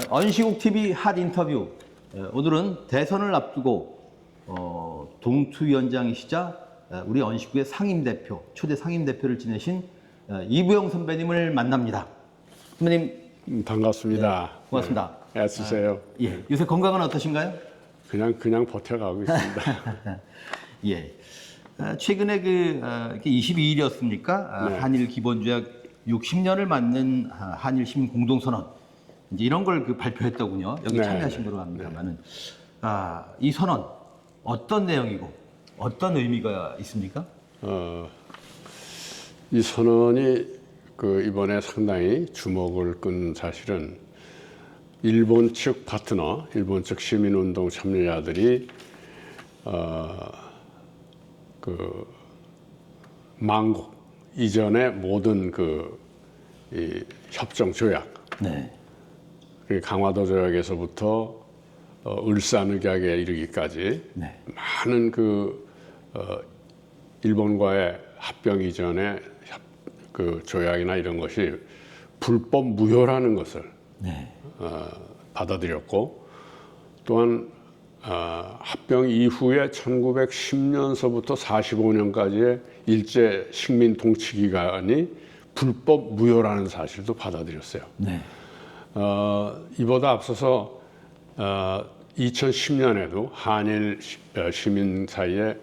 언시국 TV 핫 인터뷰. 오늘은 대선을 앞두고 동투위원장이시자 우리 언시국의 상임대표, 초대 상임대표를 지내신 이부영 선배님을 만납니다. 선배님 반갑습니다. 고맙습니다. 네, 애쓰세요. 예, 요새 건강은 어떠신가요? 그냥 버텨가고 있습니다. 예. 최근에 22일이었습니까? 네. 한일 기본조약 60년을 맞는 한일 시민 공동선언. 이제 이런 걸 발표했더군요. 여기 네. 참여하신 거로 합니다만은. 이 선언 어떤 내용이고 어떤 의미가 있습니까? 이 선언이 이번에 상당히 주목을 끈 사실은 일본 측 파트너, 일본 측 시민운동 참여자들이 만국 이전의 모든 이 협정 조약, 네. 강화도 조약에서부터 을사늑약에 이르기까지 네. 많은 일본과의 합병 이전의 조약이나 이런 것이 불법 무효라는 것을 네. 받아들였고, 또한 합병 이후에 1910년서부터 45년까지의 일제 식민 통치 기간이 불법 무효라는 사실도 받아들였어요. 네. 이보다 앞서서 2010년에도 한일 시민 사이에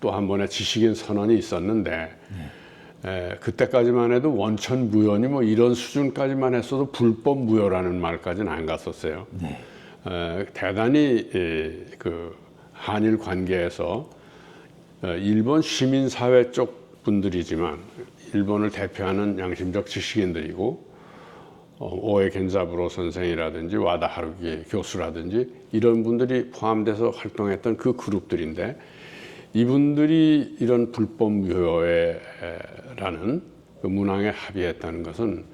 또 한 번의 지식인 선언이 있었는데, 그때까지만 해도 원천 무효니 뭐 이런 수준까지만 했어도 불법 무효라는 말까지는 안 갔었어요. 네. 대단히 한일 관계에서 일본 시민 사회 쪽 분들이지만 일본을 대표하는 양심적 지식인들이고, 오에 겐자부로 선생이라든지 와다 하루기 교수라든지 이런 분들이 포함돼서 활동했던 그 그룹들인데, 이분들이 이런 불법 무효라는 문항에 합의했다는 것은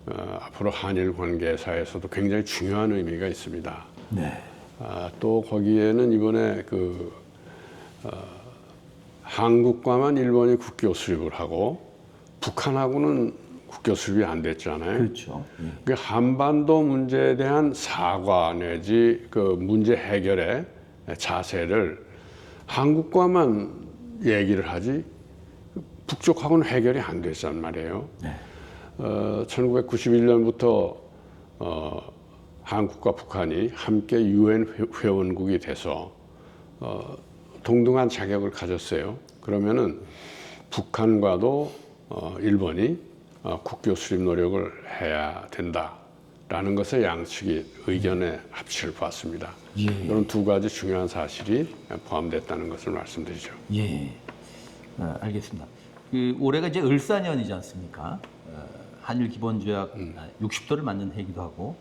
앞으로 한일 관계사에서도 굉장히 중요한 의미가 있습니다. 네. 또 거기에는 이번에 한국과만 일본이 국교 수립을 하고 북한하고는 국교 수립이 안 됐잖아요. 그렇죠. 그 한반도 문제에 대한 사과 내지 문제 해결의 자세를 한국과만 얘기를 하지 북쪽하고는 해결이 안 됐단 말이에요. 네. 1991년부터 한국과 북한이 함께 유엔 회원국이 돼서 동등한 자격을 가졌어요. 그러면은 북한과도 일본이 국교 수립 노력을 해야 된다라는 것에 양측이 의견의 합치를 보았습니다. 예. 이런 두 가지 중요한 사실이 포함됐다는 것을 말씀드리죠. 예. 알겠습니다. 올해가 이제 을사년이지 않습니까? 한일 기본조약 60도를 맞는 해이기도 하고,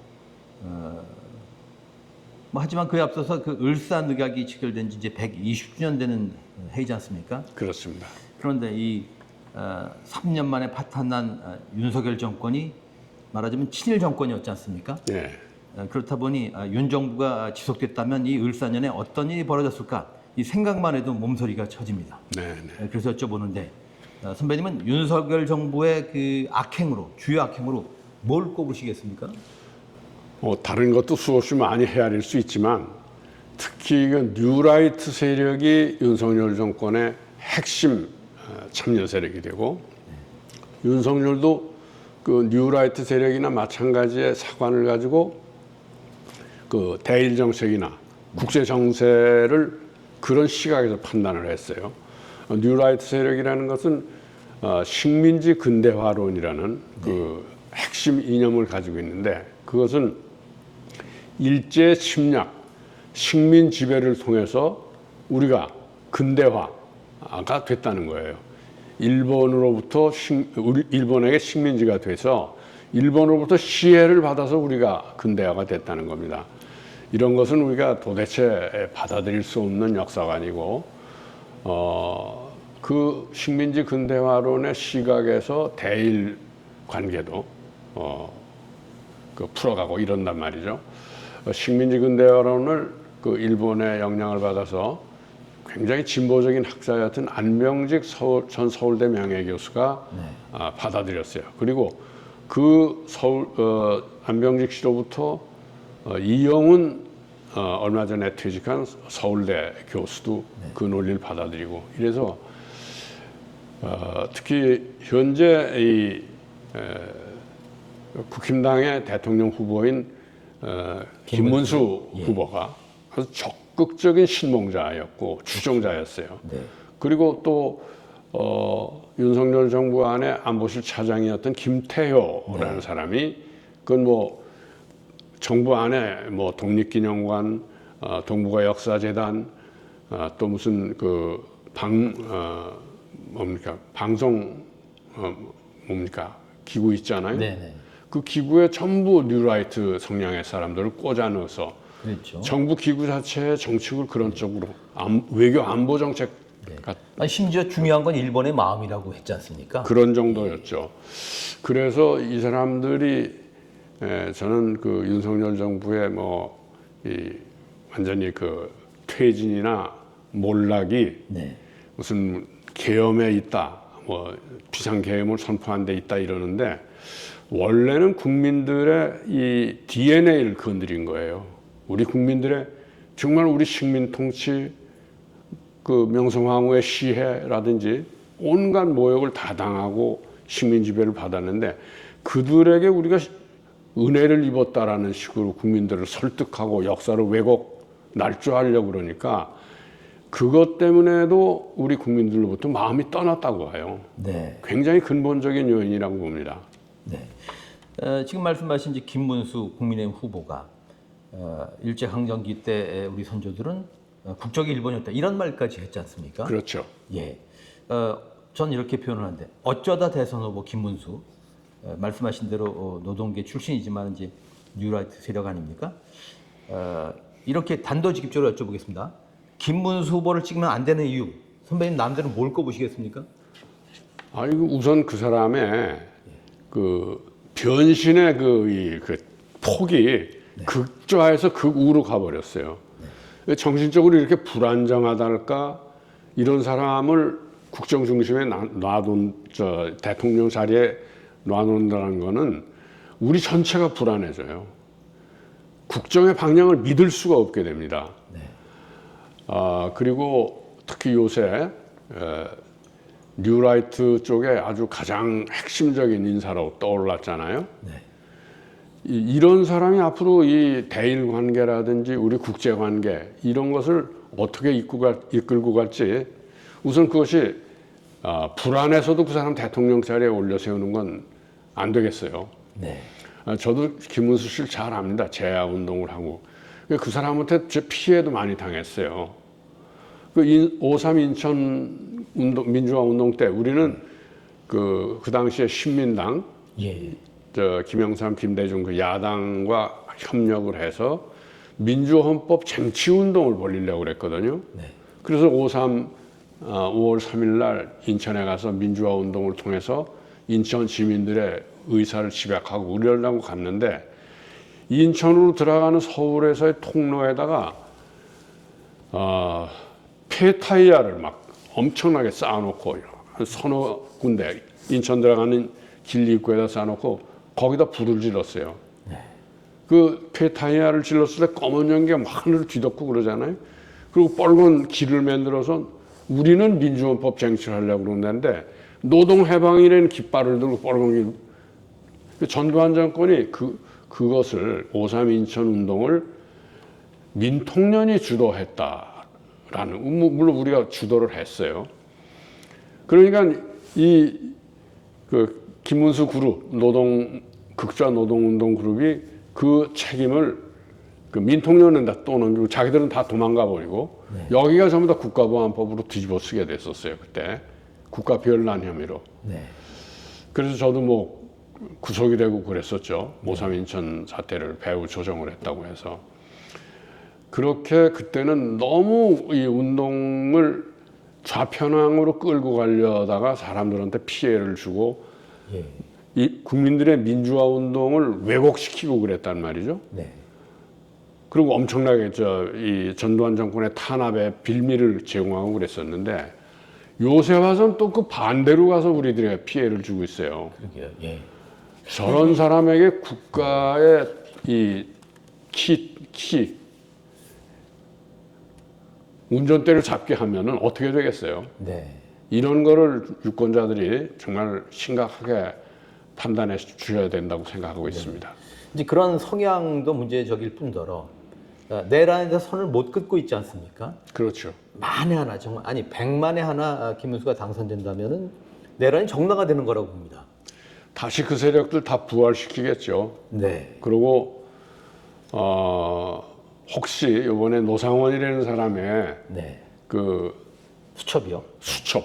하지만 그에 앞서서 을사늑약이 체결된 지 이제 120주년 되는 해이지 않습니까? 그렇습니다. 그런데 이 3년 만에 파탄난 윤석열 정권이 말하자면 친일 정권이었지 않습니까? 네. 그렇다 보니 윤 정부가 지속됐다면 이 을사년에 어떤 일이 벌어졌을까? 이 생각만 해도 몸서리가 쳐집니다. 네. 그래서 여쭤보는데, 선배님은 윤석열 정부의 악행으로, 주요 악행으로 뭘 꼽으시겠습니까? 다른 것도 수없이 많이 헤아릴 수 있지만 특히 뉴라이트 세력이 윤석열 정권의 핵심 참여 세력이 되고, 윤석열도 뉴라이트 세력이나 마찬가지의 사관을 가지고 대일 정책이나 국제 정세를 그런 시각에서 판단을 했어요. 뉴라이트 세력이라는 것은 식민지 근대화론이라는 핵심 이념을 가지고 있는데, 그것은 일제 침략, 식민 지배를 통해서 우리가 근대화가 됐다는 거예요. 일본으로부터 일본에게 식민지가 돼서 일본으로부터 시혜를 받아서 우리가 근대화가 됐다는 겁니다. 이런 것은 우리가 도대체 받아들일 수 없는 역사관이고, 그 식민지 근대화론의 시각에서 대일 관계도 풀어가고 이런단 말이죠. 식민지 근대화론을 일본의 영향을 받아서 굉장히 진보적인 학자였던 안명직 전 서울대 명예교수가 받아들였어요. 그리고 그 서울 안병직 씨로부터 이영훈 얼마 전에 퇴직한 서울대 교수도 그 논리를 받아들이고 이래서 특히 현재 이 국힘당의 대통령 후보인 김문수 후보가 아주 적극적인 신봉자였고 추종자였어요. 네. 그리고 또 윤석열 정부 안에 안보실 차장이었던 김태효라는 사람이 그건 뭐 정부 안에 뭐 독립기념관, 동북아 역사재단, 또 무슨 그 방송 뭡니까 기구 있잖아요. 네네. 그 기구에 전부 뉴라이트 성향의 사람들을 꽂아 넣어서 그렇죠. 정부 기구 자체의 정책을 그런 쪽으로 외교 안보 정책 아니, 심지어 중요한 건 일본의 마음이라고 했지 않습니까? 그런 정도였죠. 그래서 이 사람들이 저는 그 윤석열 정부의 완전히 그 퇴진이나 몰락이 네. 무슨 계엄에 있다, 뭐 비상계엄을 선포한 데 있다 이러는데 원래는 국민들의 이 DNA를 건드린 거예요. 우리 국민들의 정말 우리 식민 통치, 그 명성황후의 시해라든지 온갖 모욕을 다 당하고 식민 지배를 받았는데 그들에게 우리가 은혜를 입었다라는 식으로 국민들을 설득하고 역사를 왜곡 날조하려고 그러니까 그것 때문에도 우리 국민들로부터 마음이 떠났다고 해요. 네. 굉장히 근본적인 요인이라고 봅니다. 네. 지금 말씀하신 이제 김문수 국민의힘 후보가 일제강점기 때 우리 선조들은 국적이 일본이었다 이런 말까지 했지 않습니까? 그렇죠. 예. 전 이렇게 표현을 하는데 어쩌다 대선 후보 김문수 말씀하신 대로 노동계 출신이지만 이제 뉴라이트 세력 아닙니까? 이렇게 단도직입적으로 여쭤보겠습니다. 김문수 후보를 찍으면 안 되는 이유 선배님 남대로 뭘 꼽으시겠습니까? 아이고 우선 그 사람의 그 변신의 그 폭이 극좌에서 극우로 가버렸어요. 정신적으로 이렇게 불안정하달까 이런 사람을 국정 중심에 대통령 자리에 놔놓는다는 거는 우리 전체가 불안해져요. 국정의 방향을 믿을 수가 없게 됩니다. 네. 그리고 특히 요새 뉴라이트 쪽에 아주 가장 핵심적인 인사로 떠올랐잖아요. 네. 이런 사람이 앞으로 이 대일 관계라든지 우리 국제 관계 이런 것을 어떻게 이끌고 갈지 우선 그것이 불안해서도 그 사람 대통령 자리에 올려 세우는 건 안 되겠어요. 네. 저도 김문수 씨를 잘 압니다. 재야 운동을 하고 그 사람한테 제 피해도 많이 당했어요. 그 5.3 인천 운동, 민주화 운동 때 우리는 그 당시에 신민당, 예. 김영삼, 김대중 그 야당과 협력을 해서 민주헌법 쟁취 운동을 벌이려고 그랬거든요. 네. 그래서 5.3 5월 3일 날 인천에 가서 민주화 운동을 통해서 인천 시민들의 의사를 집약하고 우려하려고 갔는데 인천으로 들어가는 서울에서의 통로에다가 폐타이어를 막 엄청나게 쌓아놓고 한 서너 군데 인천 들어가는 길 입구에다 쌓아놓고 거기다 불을 질렀어요. 네. 그 폐타이어를 질렀을 때 검은 연기가 막 하늘을 뒤덮고 그러잖아요. 그리고 빨간 길을 만들어서 우리는 민주헌법 쟁취를 하려고 그러는데 노동해방이라는 깃발을 들고 빨간 길 전두환 정권이 그것을 5.3 인천 운동을 민통련이 주도했다라는 물론 우리가 주도를 했어요. 그러니까 그 김문수 그룹 극좌 노동운동 그룹이 그 책임을 그 민통련에다 떠넘기고 자기들은 다 도망가 버리고 여기가 전부 다 국가보안법으로 뒤집어 쓰게 됐었어요. 그때 국가비열난 혐의로. 네. 그래서 저도 뭐 구속이 되고 그랬었죠. 5.3 인천 사태를 배후 조정을 했다고 해서. 그렇게 그때는 너무 이 운동을 좌편향으로 끌고 가려다가 사람들한테 피해를 주고 예. 이 국민들의 민주화 운동을 왜곡시키고 그랬단 말이죠. 네. 그리고 엄청나게 이 전두환 정권의 탄압에 빌미를 제공하고 그랬었는데 요새 와서는 또 그 반대로 가서 우리들에게 피해를 주고 있어요. 그러게요. 예. 저런 사람에게 국가의 이 키 운전대를 잡게 하면은 어떻게 되겠어요? 네. 이런 거를 유권자들이 정말 심각하게 판단해 주셔야 된다고 생각하고 있습니다. 이제 그런 성향도 문제적일 뿐더러 내란에서 선을 못 긋고 있지 않습니까? 그렇죠. 만에 하나 정말 아니 100만에 하나 김문수가 당선된다면은 내란이 정당화되는 거라고 봅니다. 다시 그 세력들 다 부활시키겠죠. 네. 그리고 혹시 이번에 노상원이라는 사람의 네. 그 수첩이요. 수첩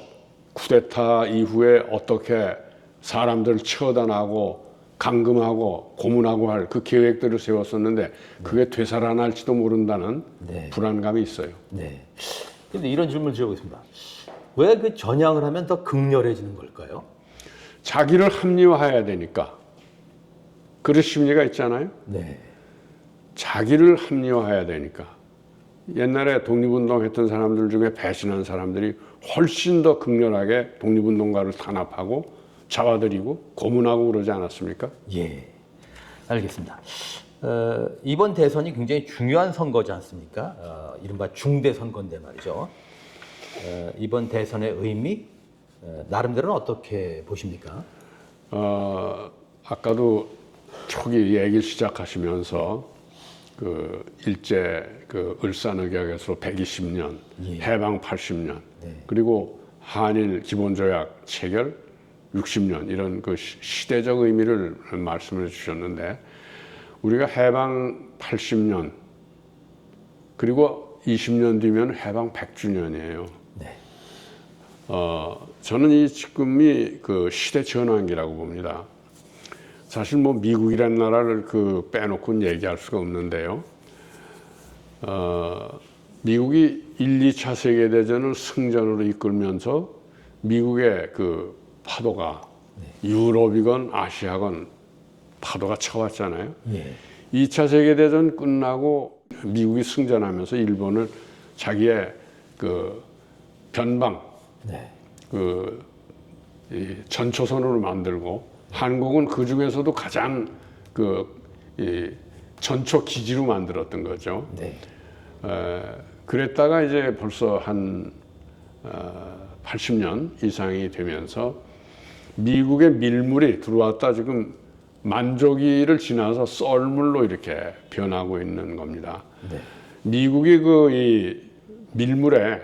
쿠데타 이후에 어떻게 사람들을 처단하고 감금하고 고문하고 할 그 계획들을 세웠었는데 그게 되살아날지도 모른다는 네. 불안감이 있어요. 네. 근데 이런 질문을 드려보겠습니다. 왜 그 전향을 하면 더 극렬해지는 걸까요? 자기를 합리화해야 되니까 그런 심리가 있잖아요. 네. 자기를 합리화해야 되니까. 옛날에 독립운동 했던 사람들 중에 배신한 사람들이 훨씬 더 극렬하게 독립운동가를 탄압하고 잡아들이고 고문하고 그러지 않았습니까? 예. 알겠습니다. 이번 대선이 굉장히 중요한 선거지 않습니까? 이른바 중대 선거인데 말이죠. 이번 대선의 의미 나름대로는 어떻게 보십니까? 아까도 초기 얘기를 시작하시면서 그 일제 그 을사늑약에서 120년, 예. 해방 80년, 네. 그리고 한일 기본조약 체결 60년 이런 그 시대적 의미를 말씀해 주셨는데 우리가 해방 80년 그리고 20년 뒤면 해방 100주년이에요. 네. 저는 이 지금이 그 시대 전환기라고 봅니다. 사실 뭐 미국이라는 나라를 그 빼놓고는 얘기할 수가 없는데요. 미국이 1, 2차 세계대전을 승전으로 이끌면서 미국의 그 파도가 유럽이건 아시아건 파도가 쳐왔잖아요. 예. 2차 세계대전 끝나고 미국이 승전하면서 일본을 자기의 그 변방, 네. 이 전초선으로 만들고 한국은 그 중에서도 가장 이 전초 기지로 만들었던 거죠. 네. 그랬다가 이제 벌써 한 80년 이상이 되면서 미국의 밀물이 들어왔다 지금 만조기를 지나서 썰물로 이렇게 변하고 있는 겁니다. 네. 미국이 그 이 밀물에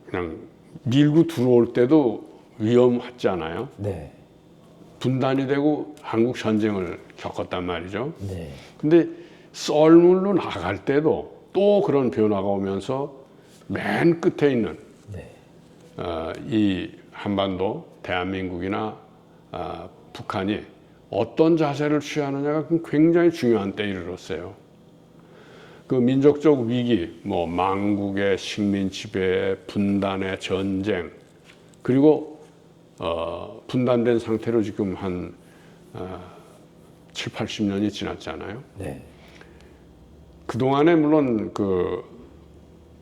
그냥 밀고 들어올 때도 위험했잖아요. 네. 분단이 되고 한국 전쟁을 겪었단 말이죠. 네. 근데 썰물로 나갈 때도 또 그런 변화가 오면서 맨 끝에 있는 네. 이 한반도, 대한민국이나 북한이 어떤 자세를 취하느냐가 굉장히 중요한 때에 이르렀어요. 그 민족적 위기, 뭐 망국의 식민 지배, 분단의 전쟁, 그리고 분단된 상태로 지금 한 7, 80년이 지났잖아요. 네. 그동안에 물론 그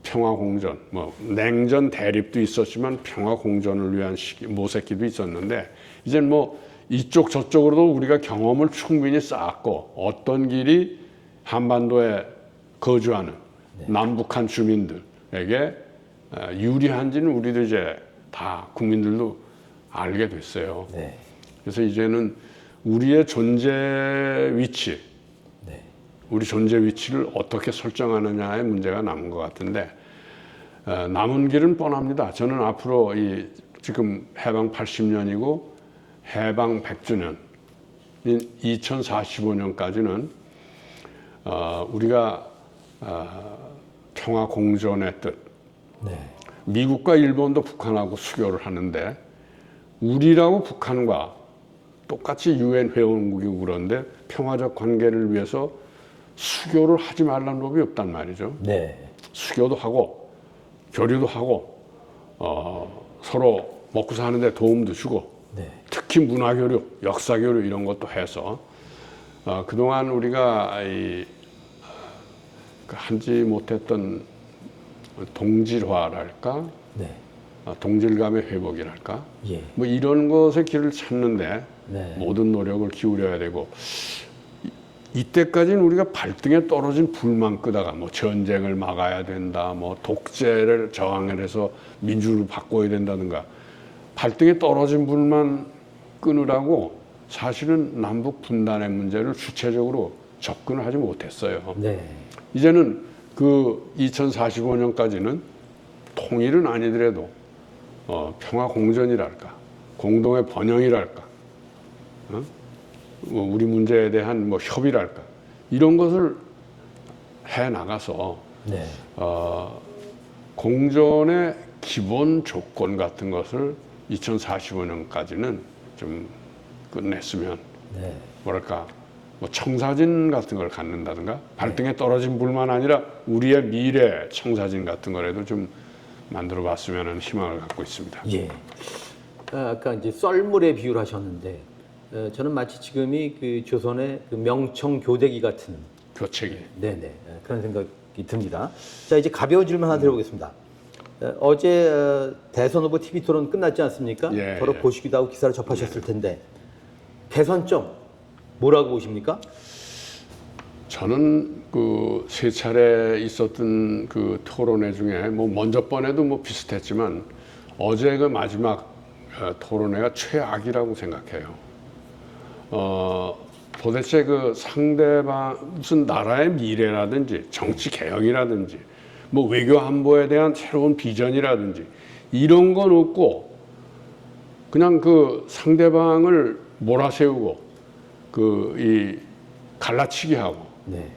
평화공전, 뭐 냉전 대립도 있었지만 평화공전을 위한 모색기도 있었는데 이제는 뭐 이쪽 저쪽으로도 우리가 경험을 충분히 쌓았고 어떤 길이 한반도에 거주하는 남북한 주민들에게 유리한지는 우리도 이제 다 국민들도 알게 됐어요. 네. 그래서 이제는 우리의 존재 위치, 네. 우리 존재 위치를 어떻게 설정하느냐의 문제가 남은 것 같은데 남은 길은 뻔합니다. 저는 앞으로 이 지금 해방 80년이고 해방 100주년 2045년까지는 우리가 평화 공존의 뜻, 네. 미국과 일본도 북한하고 수교를 하는데 우리라고 북한과 똑같이 유엔 회원국이고 그런데 평화적 관계를 위해서 수교를 하지 말라는 법이 없단 말이죠. 네. 수교도 하고 교류도 하고 서로 먹고 사는데 도움도 주고 네. 특히 문화교류, 역사교류 이런 것도 해서 그동안 우리가 하지 못했던 동질화랄까, 네. 동질감의 회복이랄까, 예. 뭐 이런 것의 길을 찾는데 네. 모든 노력을 기울여야 되고 이때까지는 우리가 발등에 떨어진 불만 끄다가 뭐 전쟁을 막아야 된다, 뭐 독재를 저항을 해서 민주를 바꿔야 된다든가 발등에 떨어진 불만 끄느라고 사실은 남북 분단의 문제를 주체적으로 접근을 하지 못했어요. 네. 이제는 그 2045년까지는 통일은 아니더라도 평화 공존이랄까, 공동의 번영이랄까, 뭐 우리 문제에 대한 뭐 협의랄까 이런 것을 해 나가서 네. 공존의 기본 조건 같은 것을 2045년까지는 좀 끝냈으면 네. 뭐랄까 뭐 청사진 같은 걸 갖는다든가 발등에 떨어진 불만 아니라 우리의 미래 청사진 같은 거라도 좀 만들어 봤으면 하는 희망을 갖고 있습니다. 예. 아까 이제 썰물에 비유를 하셨는데 저는 마치 지금이 그 조선의 그 명청 교대기 같은 교체기. 네네 그런 생각이 듭니다. 자 이제 가벼운 질문 하나 드려보겠습니다. 어제 대선 후보 TV 토론 끝났지 않습니까? 예, 바로 예. 보시기도 하고 기사를 접하셨을 텐데 개선점 뭐라고 보십니까? 저는 그 세 차례 있었던 그 토론회 중에 뭐 먼저 번에도 뭐 비슷했지만 어제 그 마지막 토론회가 최악이라고 생각해요. 도대체 그 상대방 무슨 나라의 미래라든지 정치 개혁이라든지 뭐 외교 안보에 대한 새로운 비전이라든지 이런 건 없고 그냥 그 상대방을 몰아세우고 그 이 갈라치기 하고 네.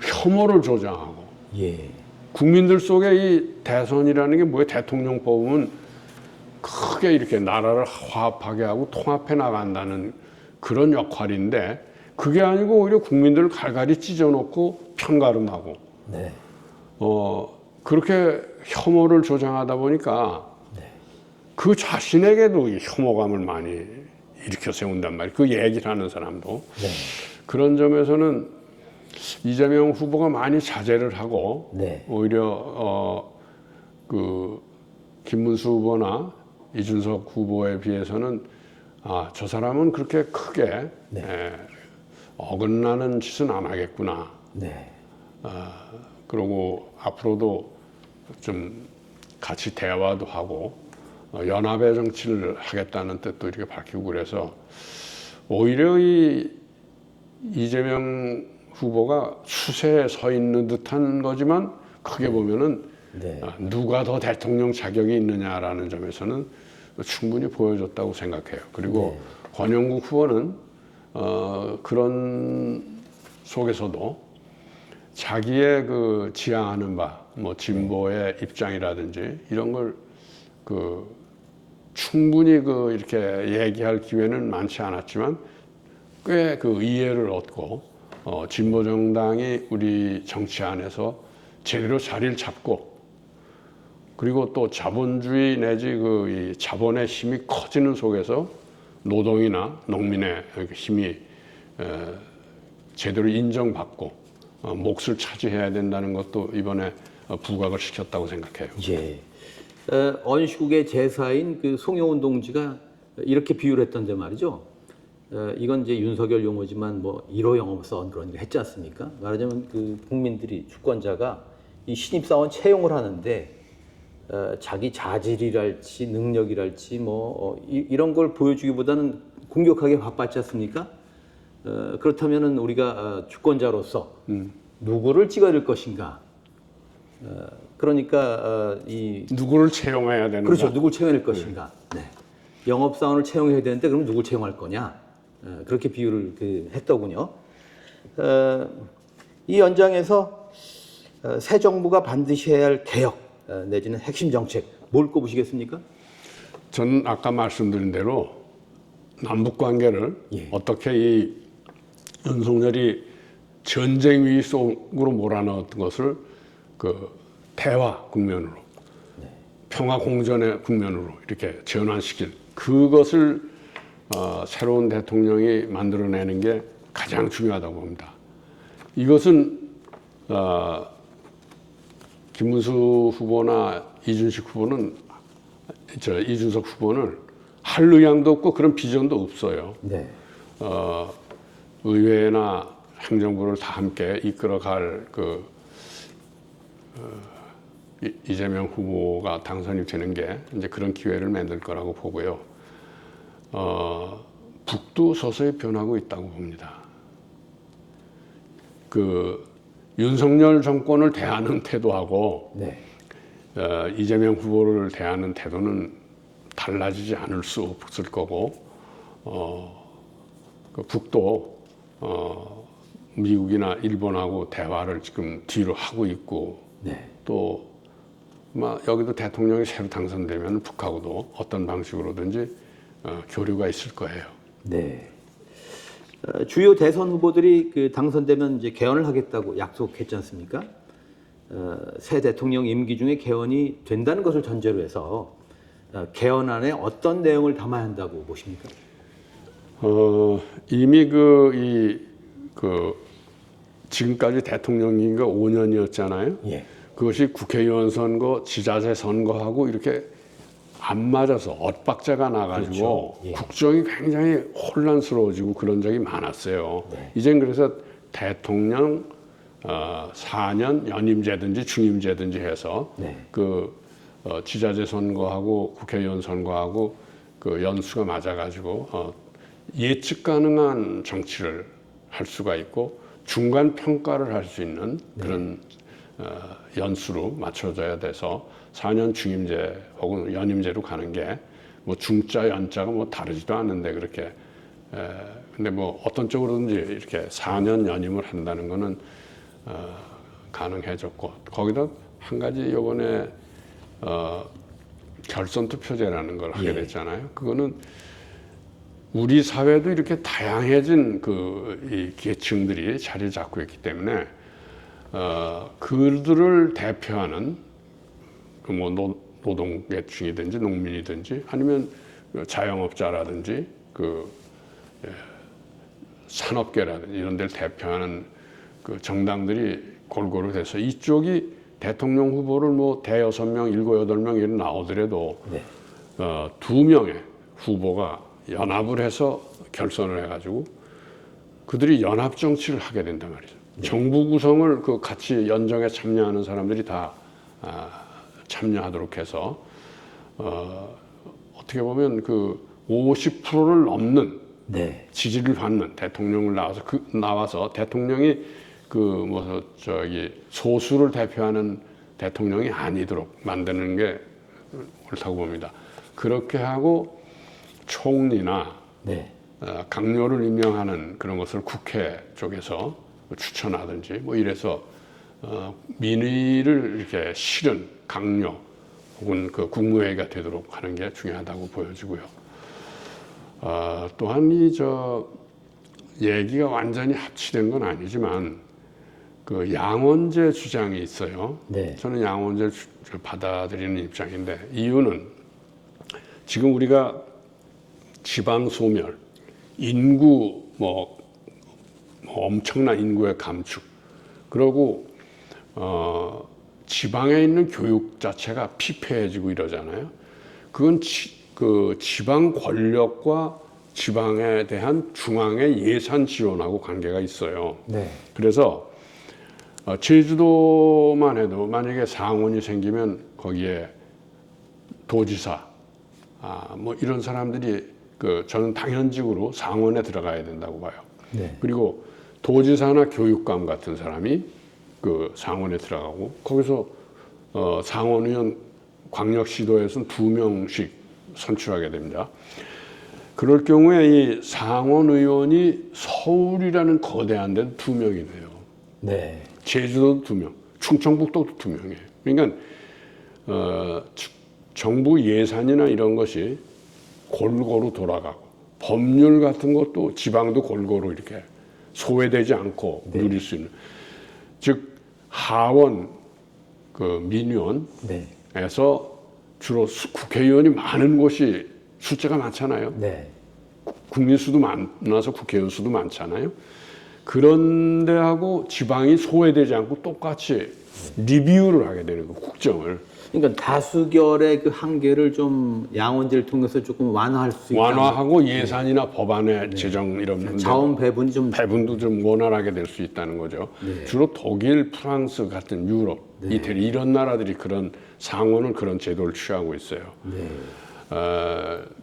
혐오를 조장하고 예. 국민들 속에 이 대선이라는 게 뭐예요? 대통령 뽑으면 크게 이렇게 나라를 화합하게 하고 통합해 나간다는 그런 역할인데 그게 아니고 오히려 국민들을 갈갈이 찢어놓고 편가름하고 네. 그렇게 혐오를 조장하다 보니까 그 자신에게도 이 혐오감을 많이 일으켜 세운단 말이에요. 그 얘기를 하는 사람도. 네. 그런 점에서는 이재명 후보가 많이 자제를 하고 네. 오히려 그 김문수 후보나 이준석 후보에 비해서는 저 사람은 그렇게 크게 어긋나는 짓은 안 하겠구나. 네. 그리고 앞으로도 좀 같이 대화도 하고 연합의 정치를 하겠다는 뜻도 이렇게 밝히고 그래서 오히려 이 이재명 후보가 추세에 서 있는 듯한 거지만 크게 보면은 네. 누가 더 대통령 자격이 있느냐라는 점에서는 충분히 보여줬다고 생각해요. 그리고 네. 권영국 후보는 그런 속에서도 자기의 그 지향하는 바, 뭐 진보의 입장이라든지 이런 걸 그 충분히 그 이렇게 얘기할 기회는 많지 않았지만 꽤 그 이해를 얻고 진보 정당이 우리 정치 안에서 제대로 자리를 잡고 그리고 또 자본주의 내지 그 이 자본의 힘이 커지는 속에서 노동이나 농민의 힘이 제대로 인정받고 몫을 차지해야 된다는 것도 이번에 부각을 시켰다고 생각해요. 예. 언시국의 제사인 그 송영훈 동지가 이렇게 비유를 했던데 말이죠. 이건 이제 윤석열 용어지만 뭐 1호 영업사원 그런 거 했지 않습니까? 말하자면 그 국민들이 주권자가 이 신입사원 채용을 하는데 자기 자질이랄지 능력이랄지 뭐 이런 걸 보여주기보다는 공격하게 바빴지 않습니까? 그렇다면은 우리가 주권자로서 누구를 찍어줄 것인가? 그러니까 이 누구를 채용해야 되는가? 그렇죠. 누굴 채용할 것인가? 네. 영업사원을 채용해야 되는데 그럼 누굴 채용할 거냐? 그렇게 비유를 했더군요. 이 연장에서 새 정부가 반드시 해야 할 개혁 내지는 핵심 정책 뭘 꼽으시겠습니까? 저는 아까 말씀드린 대로 남북 관계를 어떻게 이 윤석열이 전쟁 위기 속으로 몰아넣었던 것을 그 대화 국면으로 평화 공존의 국면으로 이렇게 전환시킬 그것을 새로운 대통령이 만들어내는 게 가장 중요하다고 봅니다. 이것은 김문수 후보나 이준석 후보는 할 의향도 없고 그런 비전도 없어요. 네. 의회나 행정부를 다 함께 이끌어갈 이재명 후보가 당선이 되는 게 이제 그런 기회를 만들 거라고 보고요. 북도 서서히 변하고 있다고 봅니다. 윤석열 정권을 대하는 태도하고 네. 이재명 후보를 대하는 태도는 달라지지 않을 수 없을 거고, 북도 미국이나 일본하고 대화를 지금 뒤로 하고 있고, 네. 또 여기도 대통령이 새로 당선되면 북하고도 어떤 방식으로든지 교류가 있을 거예요. 네. 주요 대선 후보들이 당선되면 이제 개헌을 하겠다고 약속했지 않습니까? 새 대통령 임기 중에 개헌이 된다는 것을 전제로 해서 개헌안에 어떤 내용을 담아야 한다고 보십니까? 이미 지금까지 대통령 임기가 5년이었잖아요. 예. 그것이 국회의원 선거, 지자체 선거하고 이렇게 안 맞아서 엇박자가 나가지고 그렇죠. 예. 국정이 굉장히 혼란스러워지고 그런 적이 많았어요. 네. 이젠 그래서 대통령 4년 연임제든지 중임제든지 해서 네. 지자체 선거하고 국회의원 선거하고 연수가 맞아가지고 예측 가능한 정치를 할 수가 있고 중간 평가를 할 수 있는 그런 연수로 맞춰져야 돼서 4년 중임제 혹은 연임제로 가는 게 뭐 중자 연자가 뭐 다르지도 않은데 그렇게 근데 뭐 어떤 쪽으로든지 이렇게 4년 연임을 한다는 거는 가능해졌고 거기다 한 가지 이번에 결선 투표제라는 걸 하게 됐잖아요. 그거는 우리 사회도 이렇게 다양해진 이 계층들이 자리를 잡고 있기 때문에 그들을 대표하는 노동계층이든지 농민이든지 아니면 자영업자라든지 산업계라든지 이런 데를 대표하는 정당들이 골고루 돼서 이쪽이 대통령 후보를 뭐 대여섯 명, 일곱 여덟 명 이런 나오더라도 네. 2명의 후보가 연합을 해서 결선을 해가지고 그들이 연합 정치를 하게 된단 말이죠. 정부 구성을 같이 연정에 참여하는 사람들이 다 참여하도록 해서 어떻게 보면 50%를 넘는 네. 지지를 받는 대통령을 나와서 대통령이 소수를 대표하는 대통령이 아니도록 만드는 게 옳다고 봅니다. 그렇게 하고 총리나 네. 강요를 임명하는 그런 것을 국회 쪽에서 추천하든지 뭐 이래서 민의를 이렇게 실은 강요 혹은 국무회의가 되도록 하는 게 중요하다고 보여지고요. 또한 얘기가 완전히 합치된 건 아니지만 양원제 주장이 있어요. 네. 저는 양원제를 받아들이는 입장인데 이유는 지금 우리가 지방 소멸, 인구 엄청난 인구의 감축, 그리고 지방에 있는 교육 자체가 피폐해지고 이러잖아요. 그건 지방 권력과 지방에 대한 중앙의 예산 지원하고 관계가 있어요. 네. 그래서 제주도만 해도 만약에 상원이 생기면 거기에 도지사, 뭐 이런 사람들이 저는 당연직으로 상원에 들어가야 된다고 봐요. 네. 그리고 도지사나 교육감 같은 사람이 상원에 들어가고 거기서 상원의원 광역시도에서는 2명씩 선출하게 됩니다. 그럴 경우에 이 상원의원이 서울이라는 거대한 데는 2명이 돼요. 네. 제주도도 2명, 충청북도도 2명이에요. 그러니까 정부 예산이나 이런 것이 골고루 돌아가고 법률 같은 것도 지방도 골고루 이렇게 소외되지 않고 누릴 수 있는, 즉 하원 민의원에서 주로 국회의원이 많은 곳이 숫자가 많잖아요. 네. 국민 수도 많아서 국회의원 수도 많잖아요. 그런 데하고 지방이 소외되지 않고 똑같이 리뷰를 하게 되는 거, 국정을. 그러니까 다수결의 그 한계를 좀 양원제를 통해서 조금 완화할 수 있다. 완화하고 예산이나 법안의 제정 이런 문제, 자원 배분이 좀 배분도 좀 원활하게 될 수 있다는 거죠. 주로 독일, 프랑스 같은 유럽, 이태리 이런 나라들이 그런 상원은 그런 제도를 취하고 있어요.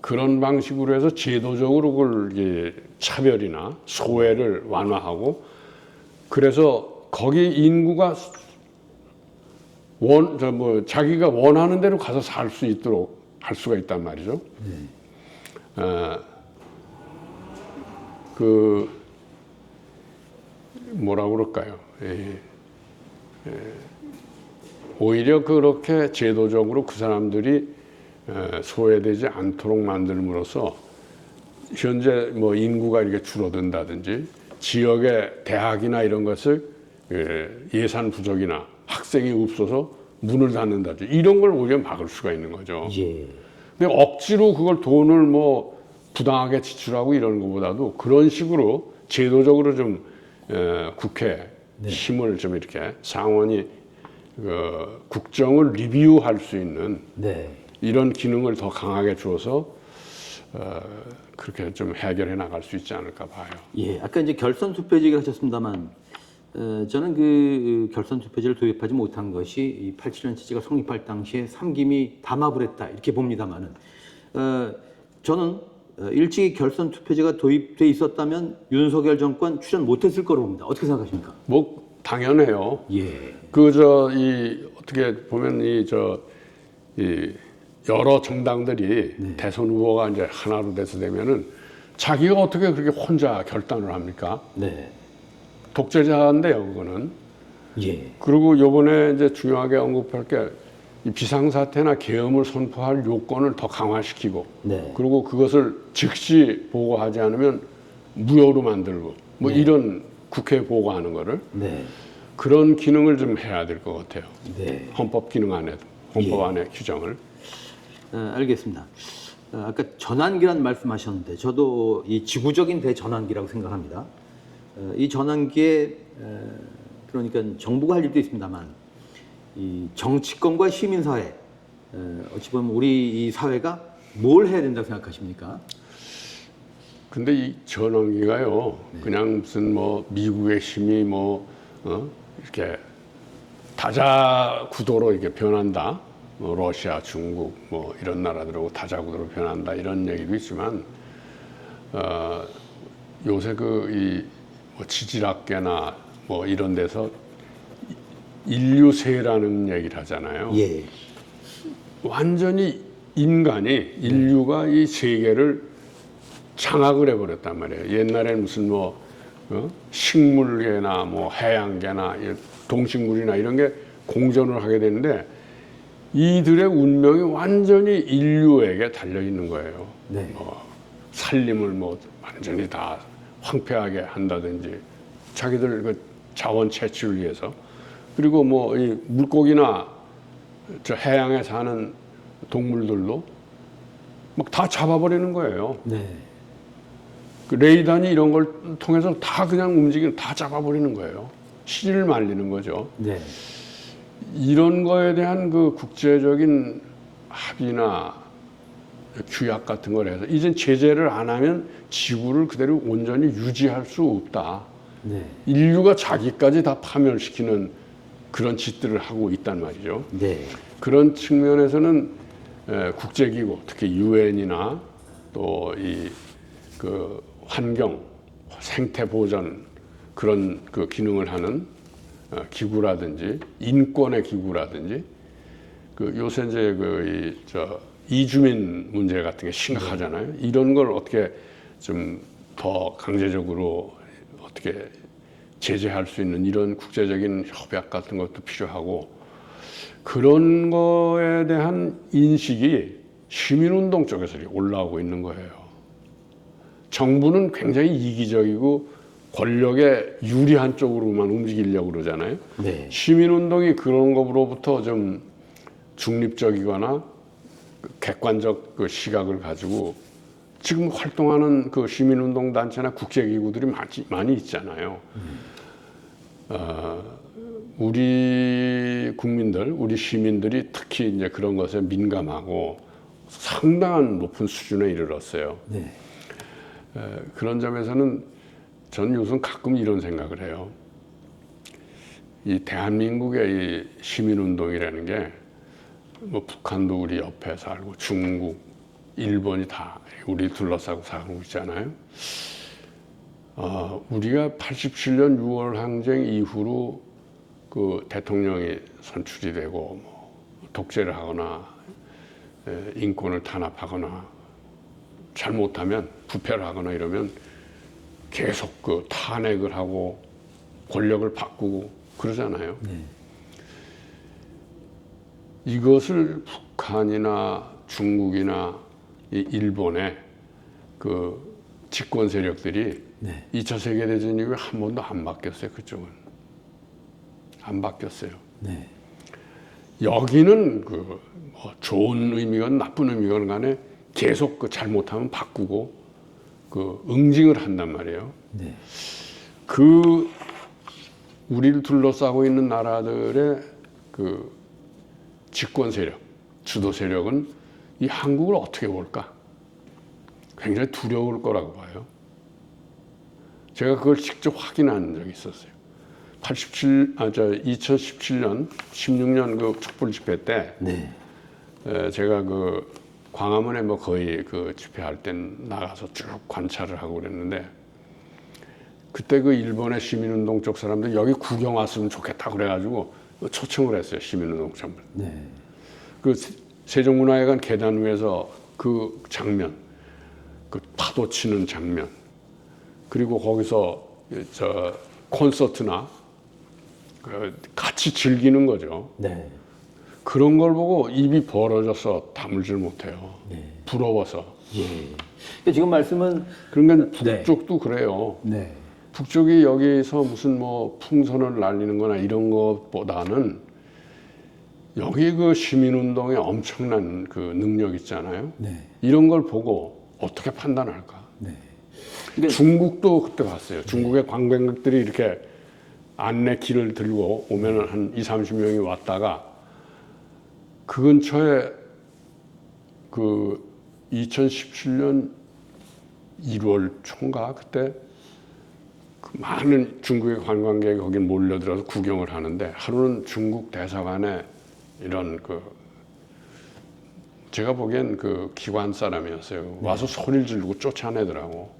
그런 방식으로 해서 제도적으로 그걸 이제 차별이나 소외를 완화하고 그래서 거기 인구가 자기가 원하는 대로 가서 살 수 있도록 할 수가 있단 말이죠. 그 뭐라고 그럴까요? 오히려 그렇게 제도적으로 그 사람들이 소외되지 않도록 만들므로써 현재 뭐 인구가 이렇게 줄어든다든지 지역의 대학이나 이런 것을 예산 부족이나 학생이 없어서 문을 닫는다든지 이런 걸 오히려 막을 수가 있는 거죠. 예. 근데 억지로 그걸 돈을 뭐 부당하게 지출하고 이런 것보다도 그런 식으로 제도적으로 좀 국회 힘을 좀 이렇게 상원이 국정을 리뷰할 수 있는 이런 기능을 더 강하게 줘서 그렇게 좀 해결해 나갈 수 있지 않을까 봐요. 예, 아까 이제 결선 투표제 얘기를 하셨습니다만 저는 그 결선 투표제를 도입하지 못한 것이 이 87년 체제가 성립할 당시에 삼김이 담합을 했다 이렇게 봅니다만은 저는 일찍이 결선 투표제가 도입돼 있었다면 윤석열 정권 출연 못했을 거로 봅니다. 어떻게 생각하십니까? 뭐 당연해요. 예. 어떻게 보면 이 여러 정당들이 대선 후보가 이제 하나로 돼서 되면은 자기가 어떻게 그렇게 혼자 결단을 합니까? 네. 독재자인데요, 그거는. 예. 그리고 요번에 이제 중요하게 언급할 게 이 비상사태나 계엄을 선포할 요건을 더 강화시키고 그리고 그것을 즉시 보고하지 않으면 무효로 만들고 뭐 이런 국회에 보고하는 거를 그런 기능을 좀 해야 될 것 같아요. 헌법 기능 안에도 헌법 안에 규정을. 알겠습니다. 아까 전환기란 말씀하셨는데 저도 이 지구적인 대전환기라고 생각합니다. 이 전환기에 그러니까 정부가 할 일도 있습니다만 이 정치권과 시민사회 어찌 보면 우리 이 사회가 뭘 해야 된다고 생각하십니까? 근데 이 전환기가요 그냥 무슨 뭐 미국의 힘이 이렇게 다자 구도로 이렇게 변한다. 뭐 러시아, 중국 뭐 이런 나라들하고 다자구도로 변한다 이런 얘기도 있지만 요새 뭐 지질학계나 뭐 이런 데서 인류세라는 얘기를 하잖아요. 예. 완전히 인류가 이 세계를 장악을 해버렸단 말이에요. 옛날에 무슨 식물계나 뭐 해양계나 동식물이나 이런 게 공존을 하게 되는데 이들의 운명이 완전히 인류에게 달려 있는 거예요. 살림을 완전히 다 황폐하게 한다든지 자기들 그 자원 채취를 위해서 그리고 이 물고기나 저 해양에 사는 동물들도 막 다 잡아버리는 거예요. 그 레이단이 이런 걸 통해서 다 그냥 다 잡아버리는 거예요. 실을 말리는 거죠. 이런 거에 대한 그 국제적인 합의나 규약 같은 걸 해서 이젠 제재를 안 하면 지구를 그대로 온전히 유지할 수 없다. 인류가 자기까지 다 파멸시키는 그런 짓들을 하고 있단 말이죠. 그런 측면에서는 국제기구, 특히 유엔이나 또 그 환경, 생태 보전 그런 그 기능을 하는 기구라든지 인권의 기구라든지 요새 이제 이주민 문제 같은 게 심각하잖아요. 이런 걸 어떻게 좀 더 강제적으로 어떻게 제재할 수 있는 이런 국제적인 협약 같은 것도 필요하고 그런 거에 대한 인식이 시민운동 쪽에서 올라오고 있는 거예요. 정부는 굉장히 이기적이고 권력에 유리한 쪽으로만 움직이려고 그러잖아요. 시민운동이 그런 것으로부터 좀 중립적이거나 객관적 그 시각을 가지고 지금 활동하는 그 시민운동 단체나 국제기구들이 많이 있잖아요. 우리 국민들, 우리 시민들이 특히 이제 그런 것에 민감하고 상당한 높은 수준에 이르렀어요. 네. 그런 점에서는 저는 요즘 가끔 이런 생각을 해요. 이 대한민국의 이 시민운동이라는 게 뭐 북한도 우리 옆에 살고 중국, 일본이 다 우리 둘러싸고 살고 있잖아요. 우리가 87년 6월 항쟁 이후로 그 대통령이 선출이 되고 뭐 독재를 하거나 인권을 탄압하거나 잘못하면 부패를 하거나 이러면 계속 그 탄핵을 하고 권력을 바꾸고 그러잖아요. 네. 이것을 북한이나 중국이나 이 일본의 그 집권 세력들이 네. 2차 세계대전 이후에 한 번도 안 바뀌었어요. 그쪽은 안 바뀌었어요. 네. 여기는 그 뭐 좋은 의미건 나쁜 의미건 간에 계속 그 잘못하면 바꾸고 그 응징을 한단 말이에요. 네. 그 우리를 둘러싸고 있는 나라들의 그 집권 세력, 주도 세력은 이 한국을 어떻게 볼까? 굉장히 두려울 거라고 봐요. 제가 그걸 직접 확인한 적이 있었어요. 2017년, 16년 그 촛불 집회 때, 네. 제가 그 광화문에 뭐 거의 그 집회할 땐 나가서 쭉 관찰을 하고 그랬는데, 그때 그 일본의 시민운동 쪽 사람들 여기 구경 왔으면 좋겠다 그래가지고 초청을 했어요. 시민운동 참을. 네. 그 세종문화회관 계단 위에서 그 장면, 그 파도 치는 장면, 그리고 거기서 저 콘서트나 같이 즐기는 거죠. 네. 그런 걸 보고 입이 벌어져서 다물질 못해요. 네. 예. 부러워서. 근데 지금 말씀은 그러니까 네. 북쪽도 그래요. 네. 북쪽이 여기서 무슨 뭐 풍선을 날리는 거나 이런 것보다는 여기 그 시민운동에 엄청난 그 능력 있잖아요. 네. 이런 걸 보고 어떻게 판단할까? 네. 근데 중국도 그때 봤어요. 중국의 관광객들이 이렇게 안내 길을 들고 오면 한 2, 30명이 왔다가 그 근처에 그 2017년 1월 초인가 그때 그 많은 중국의 관광객이 거기 몰려들어서 구경을 하는데 하루는 중국 대사관에 이런 그 제가 보기엔 그 기관 사람이었어요. 와서 소리를 지르고 쫓아내더라고.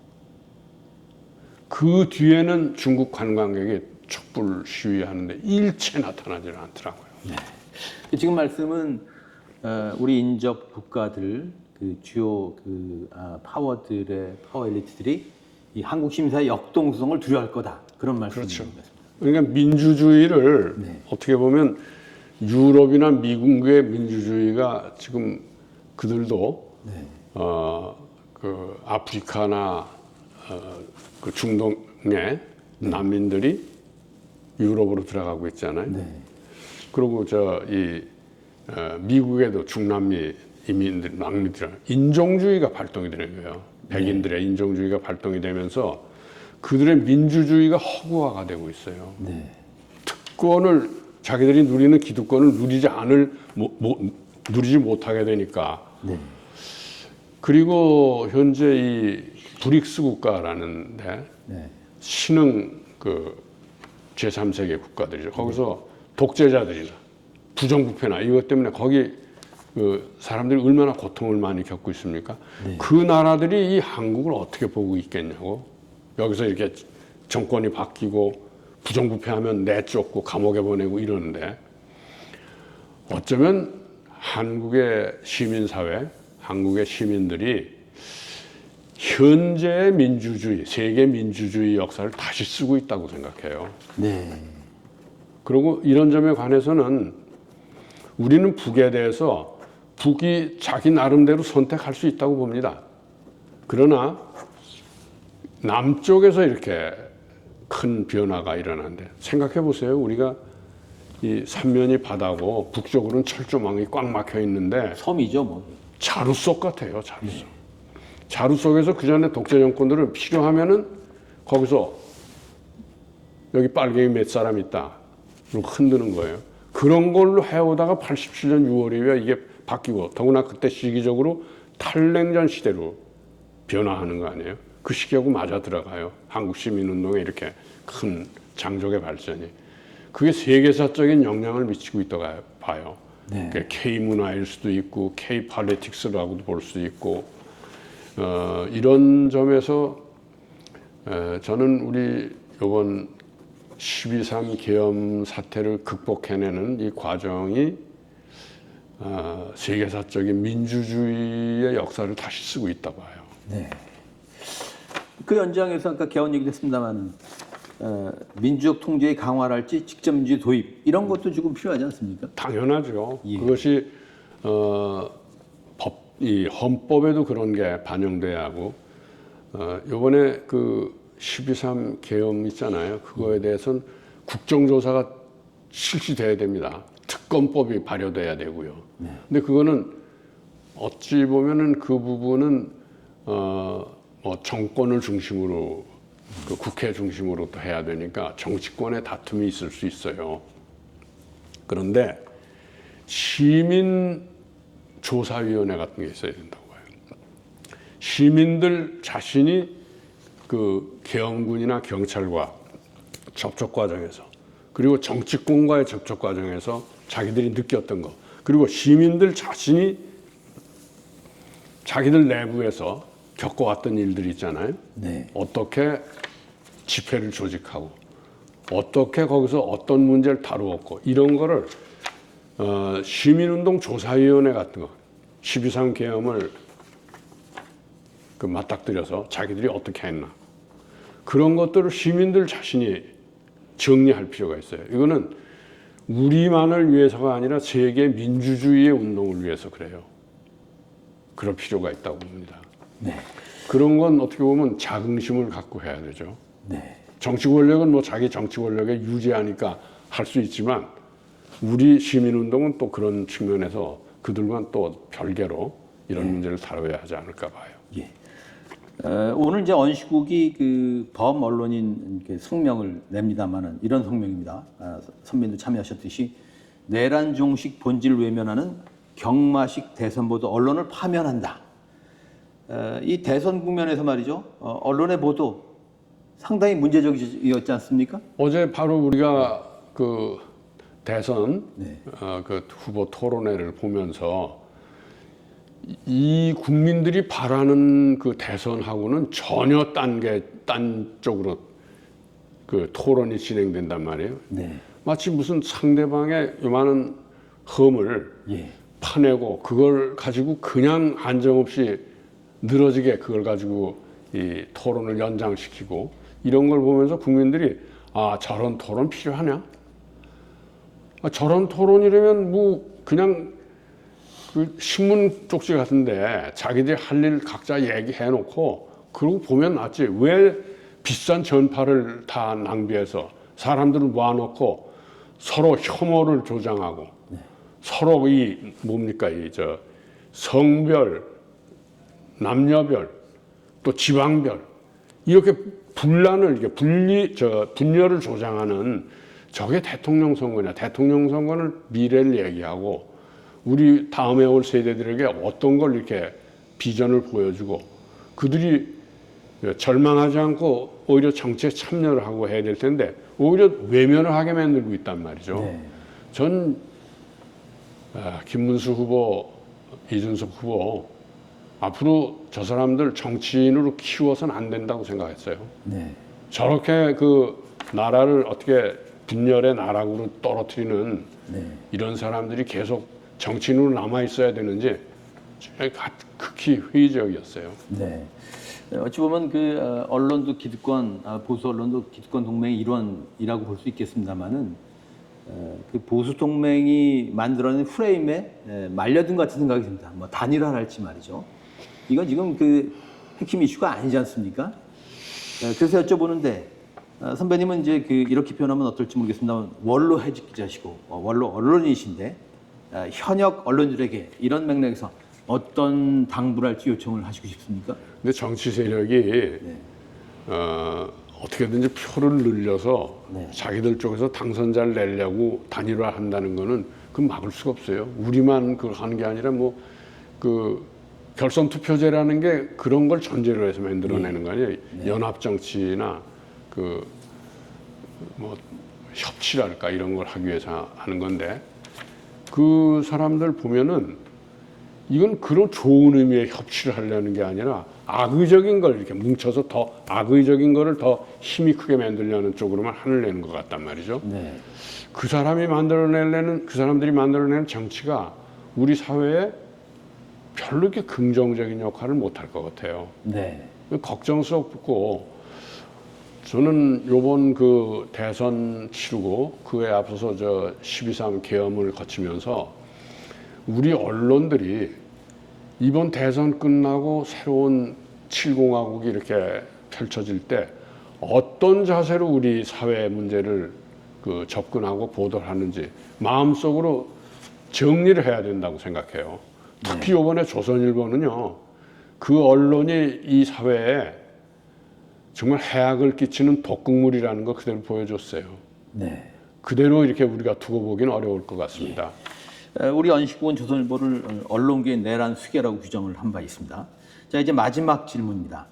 그 뒤에는 중국 관광객이 촛불 시위하는데 일체 나타나질 않더라고요. 네. 지금 말씀은 우리 인접 국가들 그 주요 그 파워들의 파워 엘리트들이 이 한국 심사의 역동성을 두려워할 거다 그런 말씀이신 것 같습니다. 그러니까 민주주의를 네. 어떻게 보면 유럽이나 미국의 민주주의가 지금 그들도 네. 그 아프리카나 그 중동의 난민들이 유럽으로 들어가고 있잖아요. 네. 그리고 미국에도 중남미 이민들, 난민들 인종주의가 발동이 되는 거예요. 백인들의 인종주의가 발동이 되면서 그들의 민주주의가 허구화가 되고 있어요. 네. 특권을 자기들이 누리는 기득권을 누리지 못하게 되니까. 네. 그리고 현재 이 브릭스 국가라는데 네. 신흥 그 제3세계 국가들이죠. 거기서 독재자들이나 부정부패나 이것 때문에 거기 그 사람들이 얼마나 고통을 많이 겪고 있습니까? 네. 그 나라들이 이 한국을 어떻게 보고 있겠냐고. 여기서 이렇게 정권이 바뀌고 부정부패하면 내쫓고 감옥에 보내고 이러는데 어쩌면 한국의 시민사회, 한국의 시민들이 현재의 민주주의, 세계 민주주의 역사를 다시 쓰고 있다고 생각해요. 네. 그리고 이런 점에 관해서는 우리는 북에 대해서 북이 자기 나름대로 선택할 수 있다고 봅니다. 그러나 남쪽에서 이렇게 큰 변화가 일어나는데 생각해 보세요. 우리가 이 삼면이 바다고 북쪽으로는 철조망이 꽉 막혀 있는데 섬이죠, 뭐. 자루 속 같아요. 자루 속. 자루 속에서 그 전에 독재 정권들은 필요하면은 거기서 여기 빨갱이 몇 사람 있다. 흔드는 거예요. 그런 걸로 해오다가 87년 6월이면 이게 바뀌고, 더구나 그때 시기적으로 탈냉전 시대로 변화하는 거 아니에요? 그 시기하고 맞아 들어가요. 한국 시민운동에 이렇게 큰 장족의 발전이. 그게 세계사적인 영향을 미치고 있다고 봐요. 네. K 문화일 수도 있고 K 팔리틱스라고도 볼 수도 있고 이런 점에서 저는 우리 이번 12.3 계엄 사태를 극복해내는 이 과정이 세계사적인 민주주의의 역사를 다시 쓰고 있다 봐요. 네. 그 연장에서 아까 개헌 얘기도 했습니다만 민주적 통제의 강화랄지 직접 민주주의 도입 이런 것도 조금 필요하지 않습니까? 당연하죠. 예. 그것이 이 헌법에도 그런 게 반영돼야 하고 이번에 그 12.3 계엄 있잖아요. 그거에 대해서는 국정조사가 실시돼야 됩니다. 특검법이 발효돼야 되고요. 네. 근데 그거는 어찌 보면은 그 부분은 뭐 정권을 중심으로 그 국회 중심으로 또 해야 되니까 정치권의 다툼이 있을 수 있어요. 그런데 시민조사위원회 같은 게 있어야 된다고 봐요. 시민들 자신이 그 계엄군이나 경찰과 접촉 과정에서 그리고 정치권과의 접촉 과정에서 자기들이 느꼈던 거 그리고 시민들 자신이 자기들 내부에서 겪어왔던 일들이 있잖아요. 네. 어떻게 집회를 조직하고 어떻게 거기서 어떤 문제를 다루었고 이런 거를 시민운동 조사위원회 같은 거 12.3 계엄을 그 맞닥뜨려서 자기들이 어떻게 했나 그런 것들을 시민들 자신이 정리할 필요가 있어요. 이거는 우리만을 위해서가 아니라 세계 민주주의의 운동을 위해서 그래요. 그럴 필요가 있다고 봅니다. 네. 그런 건 어떻게 보면 자긍심을 갖고 해야 되죠. 네. 정치 권력은 뭐 자기 정치 권력에 유지하니까 할 수 있지만 우리 시민운동은 또 그런 측면에서 그들과는 또 별개로 이런 문제를 다뤄야 하지 않을까 봐요. 예. 오늘 이제 언시국이 그 범 언론인 성명을 냅니다만은 이런 성명입니다. 선배님도 참여하셨듯이 내란 종식 본질을 외면하는 경마식 대선 보도 언론을 파면한다. 이 대선 국면에서 말이죠. 언론의 보도 상당히 문제적이었지 않습니까? 어제 바로 우리가 그 대선 네. 그 후보 토론회를 보면서 이 국민들이 바라는 그 대선하고는 전혀 딴 쪽으로 그 토론이 진행된단 말이에요. 네. 마치 무슨 상대방의 요만한 험을 예. 파내고 그걸 가지고 그냥 한정없이 늘어지게 그걸 가지고 이 토론을 연장시키고 이런 걸 보면서 국민들이 아 저런 토론 필요하냐? 아, 저런 토론이라면 뭐 그냥 그 신문 쪽지 같은데 자기들이 할 일 각자 얘기해놓고 그러고 보면 낫지. 왜 비싼 전파를 다 낭비해서 사람들을 모아놓고 서로 혐오를 조장하고 서로 이 뭡니까 이 저 성별, 남녀별, 또 지방별 이렇게 분란을 이렇게 분열을 조장하는 저게 대통령 선거냐? 대통령 선거는 미래를 얘기하고. 우리 다음에 올 세대들에게 어떤 걸 이렇게 비전을 보여주고 그들이 절망하지 않고 오히려 정치에 참여를 하고 해야 될 텐데 오히려 외면을 하게 만들고 있단 말이죠. 네. 전 김문수 후보, 이준석 후보 앞으로 저 사람들 정치인으로 키워서는 안 된다고 생각했어요. 네. 저렇게 그 나라를 어떻게 분열의 나락으로 떨어뜨리는 네. 이런 사람들이 계속 정치인으로 남아 있어야 되는지 극히 회의적이었어요. 네. 어찌 보면 그 언론도 기득권, 보수 언론도 기득권 동맹의 일원이라고 볼 수 있겠습니다만은 그 보수 동맹이 만들어낸 프레임에 말려든 것 같은 생각이 듭니다. 뭐 단일화랄지 말이죠. 이건 지금 그 핵심 이슈가 아니지 않습니까? 그래서 여쭤보는데 선배님은 이제 그 이렇게 표현하면 어떨지 모르겠습니다만 원로 해직 기자시고 원로 언론인이신데 현역 언론인들에게 이런 맥락에서 어떤 당부랄지 요청을 하시고 싶습니까? 근데 정치 세력이 네. 어떻게든지 표를 늘려서 네. 자기들 쪽에서 당선자를 내려고 단일화한다는 거는 그건 막을 수가 없어요. 우리만 그걸 하는 게 아니라 뭐 그 결선 투표제라는 게 그런 걸 전제로 해서 만들어내는 거 아니에요. 연합 정치나 그 뭐 협치랄까 이런 걸 하기 위해서 하는 건데 그 사람들 보면은 이건 그런 좋은 의미의 협치를 하려는 게 아니라 악의적인 걸 이렇게 뭉쳐서 더 악의적인 거를 더 힘이 크게 만들려는 쪽으로만 한을 내는 것 같단 말이죠. 네. 그 사람들이 만들어내는 정치가 우리 사회에 별로 이렇게 긍정적인 역할을 못 할 것 같아요. 네. 걱정스럽고 저는 요번 그 대선 치르고 그에 앞서서 저 12.3 계엄을 거치면서 우리 언론들이 이번 대선 끝나고 새로운 7공화국이 이렇게 펼쳐질 때 어떤 자세로 우리 사회 문제를 그 접근하고 보도를 하는지 마음속으로 정리를 해야 된다고 생각해요. 특히 이번에 조선일보는요, 그 언론이 이 사회에 정말 해악을 끼치는 독극물이라는 거 그대로 보여줬어요. 네. 그대로 이렇게 우리가 두고 보기는 어려울 것 같습니다. 우리 연식국은 조선일보를 언론계의 내란 수괴라고 규정을 한 바 있습니다. 자, 이제 마지막 질문입니다.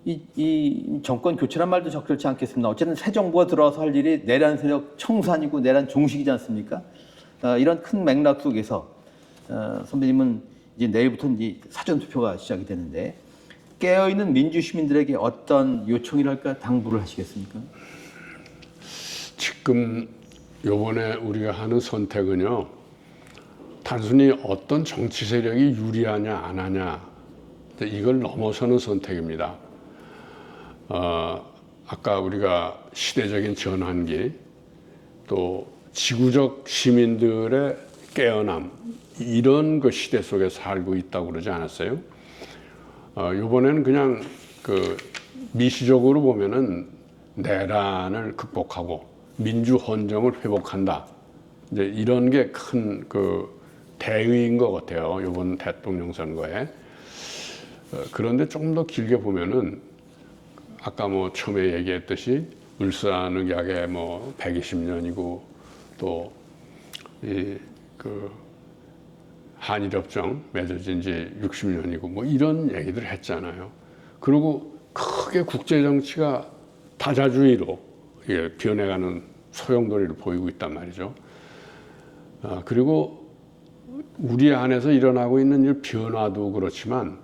이 정권 교체란 말도 적절치 않겠습니다. 어쨌든 새 정부가 들어와서 할 일이 내란 세력 청산이고 내란 종식이지 않습니까? 이런 큰 맥락 속에서 선배님은 이제 내일부터 이제 사전 투표가 시작이 되는데 깨어있는 민주 시민들에게 어떤 요청이랄까 당부를 하시겠습니까? 지금 요번에 우리가 하는 선택은요, 단순히 어떤 정치 세력이 유리하냐 안 하냐 이걸 넘어서는 선택입니다. 아까 우리가 시대적인 전환기 또 지구적 시민들의 깨어남 이런 그 시대 속에 살고 있다고 그러지 않았어요? 이번에는 그냥 그 미시적으로 보면은 내란을 극복하고 민주 헌정을 회복한다. 이제 이런 게 큰 그 대의인 것 같아요. 이번 대통령 선거에. 그런데 조금 더 길게 보면은 아까 뭐 처음에 얘기했듯이 을사늑약의 뭐 120년이고 또 이 그 한일협정 맺어진 지 60년이고 뭐 이런 얘기들 했잖아요. 그리고 크게 국제정치가 다자주의로 변해가는 소용돌이를 보이고 있단 말이죠. 그리고 우리 안에서 일어나고 있는 이 변화도 그렇지만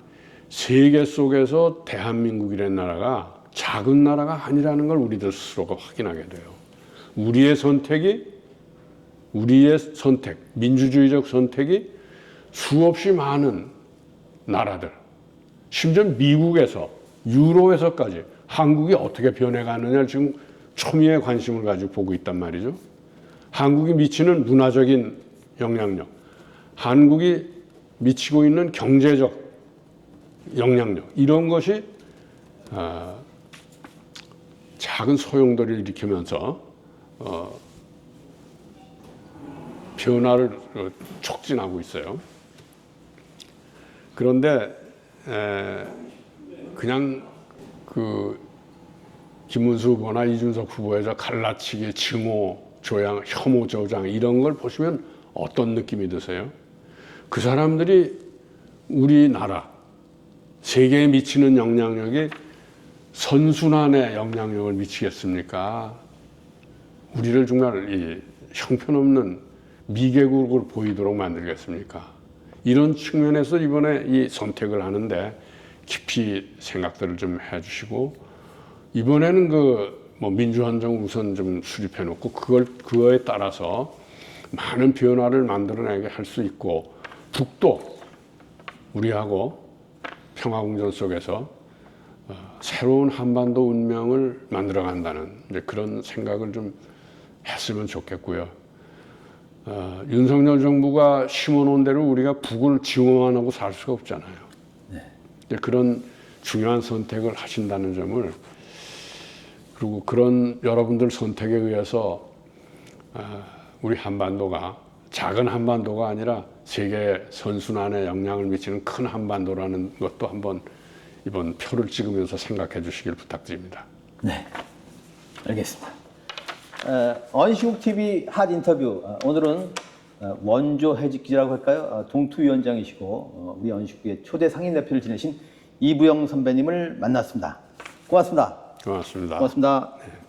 세계 속에서 대한민국이라는 나라가 작은 나라가 아니라는 걸 우리들 스스로가 확인하게 돼요. 우리의 선택, 민주주의적 선택이 수없이 많은 나라들, 심지어 미국에서, 유럽에서까지 한국이 어떻게 변해가느냐를 지금 초미의 관심을 가지고 보고 있단 말이죠. 한국이 미치는 문화적인 영향력, 한국이 미치고 있는 경제적 영향력, 이런 것이 작은 소용돌이를 일으키면서 변화를 촉진하고 있어요. 그런데 그냥 그 김문수 후보나 이준석 후보의 저 갈라치기, 증오, 조양, 혐오 조장 이런 걸 보시면 어떤 느낌이 드세요? 그 사람들이 우리나라, 세계에 미치는 영향력이 선순환의 영향력을 미치겠습니까? 우리를 정말 이 형편없는 미개국을 보이도록 만들겠습니까? 이런 측면에서 이번에 이 선택을 하는데 깊이 생각들을 좀 해주시고 이번에는 그 뭐 민주헌정 우선 좀 수립해 놓고 그거에 따라서 많은 변화를 만들어내게 할 수 있고 북도 우리하고 평화공존 속에서 새로운 한반도 운명을 만들어간다는 이제 그런 생각을 좀 했으면 좋겠고요. 윤석열 정부가 심어놓은 대로 우리가 북을 증오만 하고 살 수가 없잖아요. 네. 그런 중요한 선택을 하신다는 점을 그리고 그런 여러분들 선택에 의해서 우리 한반도가 작은 한반도가 아니라 세계 선순환에 영향을 미치는 큰 한반도라는 것도 한번 이번 표를 찍으면서 생각해 주시길 부탁드립니다. 네, 알겠습니다. 언시국 TV 핫 인터뷰. 오늘은 원조 해직 기자라고 할까요? 동투위원장이시고 우리 언시국의 초대 상임 대표를 지내신 이부영 선배님을 만났습니다. 고맙습니다. 고맙습니다. 고맙습니다. 네.